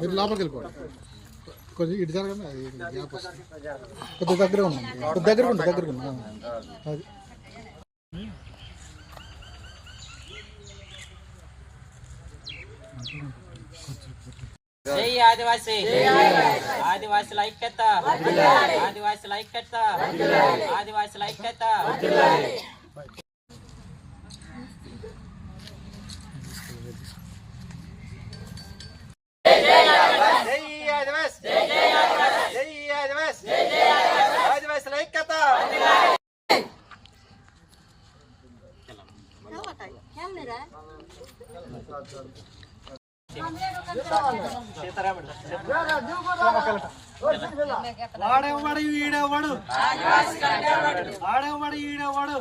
మీరు లోపలికి వెళ్ళిపోండి. కొంచెం ఇటు జరగండి. అది గ్యాప్ వస్తుంది. కొద్దిగా దగ్గర ఉన్నాం. దగ్గర ఉన్నా అది జై ఆదివాసీ, ఆదివాసుల ఐక్యత, ఆదివాసుల ఐక్యత, ఆదివాసుల ఐక్యత. ఆదివాసుల ఐక్యత. వాడేవాడు ఈడేవాడు, ఆడేవాడు ఈడేవాడు.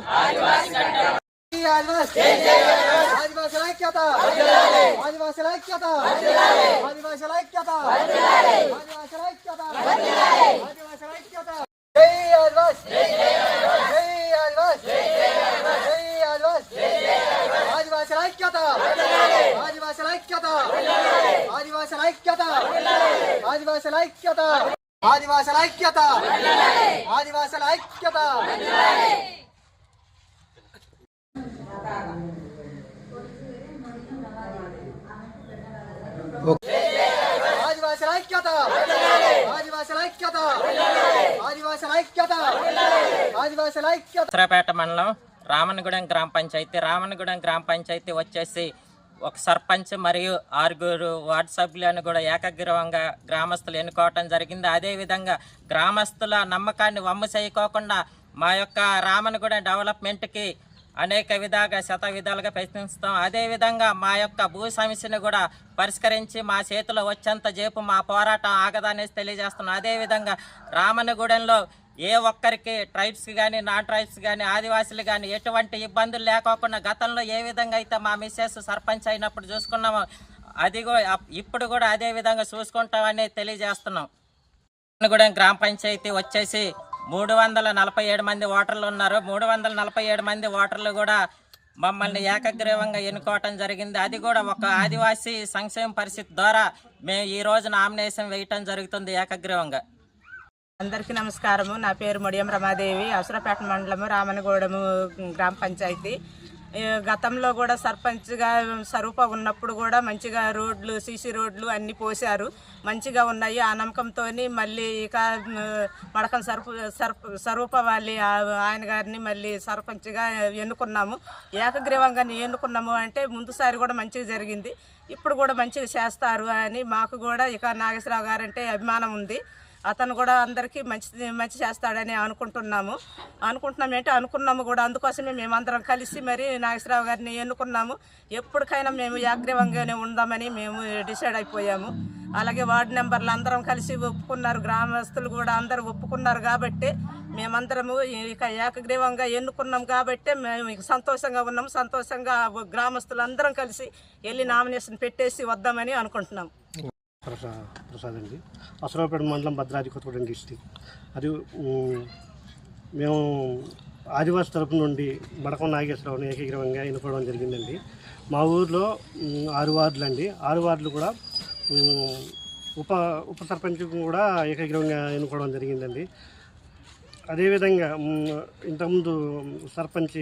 ఆదివాసుల ఐక్యత, ఆదివాసుల ఐక్యత, ఆదివాసుల ఐక్యత, ఆదివాసుల ఐక్యత, ఆదివాసుల ఐక్యత. జై ఆదివాస్, జై ఆదివాస్, జై ఆదివాస్. ఆదివాసుల ఐక్యత, ఆదివాసుల ఐక్యత, ఆదివాసుల ఐక్యత, ఆదివాసుల ఐక్యత, ఆదివాసుల ఐక్యత, ఆదివాసుల ఐక్యత. ఆదివాసుల ఐక్యత, ఆదివాసుల ఐక్యత, ఆదివాసుల ఐక్యత, ఆదివాసుల ఐక్యత. ఉత్తరపేట మండలం రామన్నగూడెం గ్రామ పంచాయతీ. రామన్నగూడెం గ్రామ పంచాయతీ వచ్చేసి ఒక సర్పంచ్ మరియు 6 వార్డు సభ్యులను కూడా ఏకగ్రీవంగా గ్రామస్తులు ఎన్నుకోవటం జరిగింది. అదేవిధంగా గ్రామస్తుల నమ్మకాన్ని వమ్ము చేయకోకుండా మా యొక్క రామన్నగూడెం డెవలప్మెంట్కి అనేక విధాలుగా ప్రయత్నిస్తాం. అదేవిధంగా మా యొక్క భూ సమస్యను కూడా పరిష్కరించి మా చేతిలో వచ్చేంత జేపు మా పోరాటం ఆగదనేసి తెలియజేస్తున్నాం. అదేవిధంగా రామన్నగూడెంలో ఏ ఒక్కరికి ట్రైబ్స్ కానీ నాన్ ట్రైబ్స్ కానీ ఆదివాసులు కానీ ఎటువంటి ఇబ్బందులు లేకోకుండా గతంలో ఏ విధంగా అయితే మా మిస్సెస్ సర్పంచ్ అయినప్పుడు చూసుకున్నామో ఇప్పుడు కూడా అదే విధంగా చూసుకుంటామని తెలియజేస్తున్నాం. రామన్నగూడెం గ్రామ పంచాయతీ వచ్చేసి 347 మంది ఓటర్లు ఉన్నారు. 347 మంది ఓటర్లు కూడా మమ్మల్ని ఏకగ్రీవంగా ఎన్నుకోవటం జరిగింది. అది కూడా ఒక ఆదివాసీ సంక్షేమ పరిషత్ ద్వారా మేము ఈరోజు నామినేషన్ వేయటం జరుగుతుంది ఏకగ్రీవంగా. అందరికీ నమస్కారము. నా పేరు మొడియం రమాదేవి, అవసరపేట మండలము రామన్నగూడెము గ్రామ పంచాయతీ. గతంలో కూడా సర్పంచ్గా స్వరూప ఉన్నప్పుడు కూడా మంచిగా రోడ్లు సీసీ రోడ్లు అన్నీ పోశారు, మంచిగా ఉన్నాయి. ఆ నమ్మకంతో మళ్ళీ ఇక మడకం స్వరూప వాళ్ళి ఆయన గారిని మళ్ళీ సర్పంచ్గా ఎన్నుకున్నాము. ఏకగ్రీవంగా ఎన్నుకున్నాము అంటే ముందుసారి కూడా మంచిగా జరిగింది, ఇప్పుడు కూడా మంచిగా చేస్తారు అని మాకు కూడా ఇక నాగేశ్వరరావు గారంటే అభిమానం ఉంది. అతను కూడా అందరికీ మంచి చేస్తాడని అనుకుంటున్నాము కూడా. అందుకోసమే మేమందరం కలిసి మరి నాగేశ్వరరావు గారిని ఎన్నుకున్నాము. ఎప్పటికైనా మేము ఏకగ్రీవంగానే ఉందామని మేము డిసైడ్ అయిపోయాము. అలాగే వార్డు నెంబర్లు అందరం కలిసి ఒప్పుకున్నారు, గ్రామస్తులు కూడా అందరూ ఒప్పుకున్నారు. కాబట్టి మేమందరము ఇక ఏకగ్రీవంగా ఎన్నుకున్నాం కాబట్టి మేము ఇక సంతోషంగా ఉన్నాము. సంతోషంగా గ్రామస్తులు అందరం కలిసి వెళ్ళి నామినేషన్ పెట్టేసి వద్దామని అనుకుంటున్నాము. ప్రసాద్ అండి, అవసరపేట మండలం, భద్రాద్రి కొత్తగూడెం డిస్టిక్. అది మేము ఆదివాసి తరపు నుండి మడకం నాగేశ్వరరావుని ఏకగ్రీవంగా ఎన్నుకోవడం జరిగిందండి. మా ఊర్లో 6 వార్డులు అండి. 6 వార్డులు కూడా ఉప సర్పంచ్ కూడా ఏకగ్రీవంగా ఎన్నుకోవడం జరిగిందండి. అదేవిధంగా ఇంతకుముందు సర్పంచ్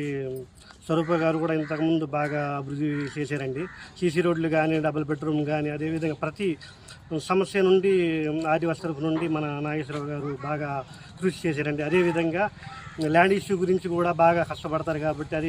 స్వరూప గారు కూడా ఇంతకుముందు బాగా అభివృద్ధి చేశారండి. సీసీ రోడ్లు కానీ, డబుల్ బెడ్రూమ్ కానీ, అదేవిధంగా ప్రతి సమస్య నుండి ఆదివాసీ తరఫు నుండి మన నాగేశ్వరరావు గారు బాగా కృషి చేశారండి. అదేవిధంగా ల్యాండ్ ఇష్యూ గురించి కూడా బాగా కష్టపడతారు కాబట్టి అది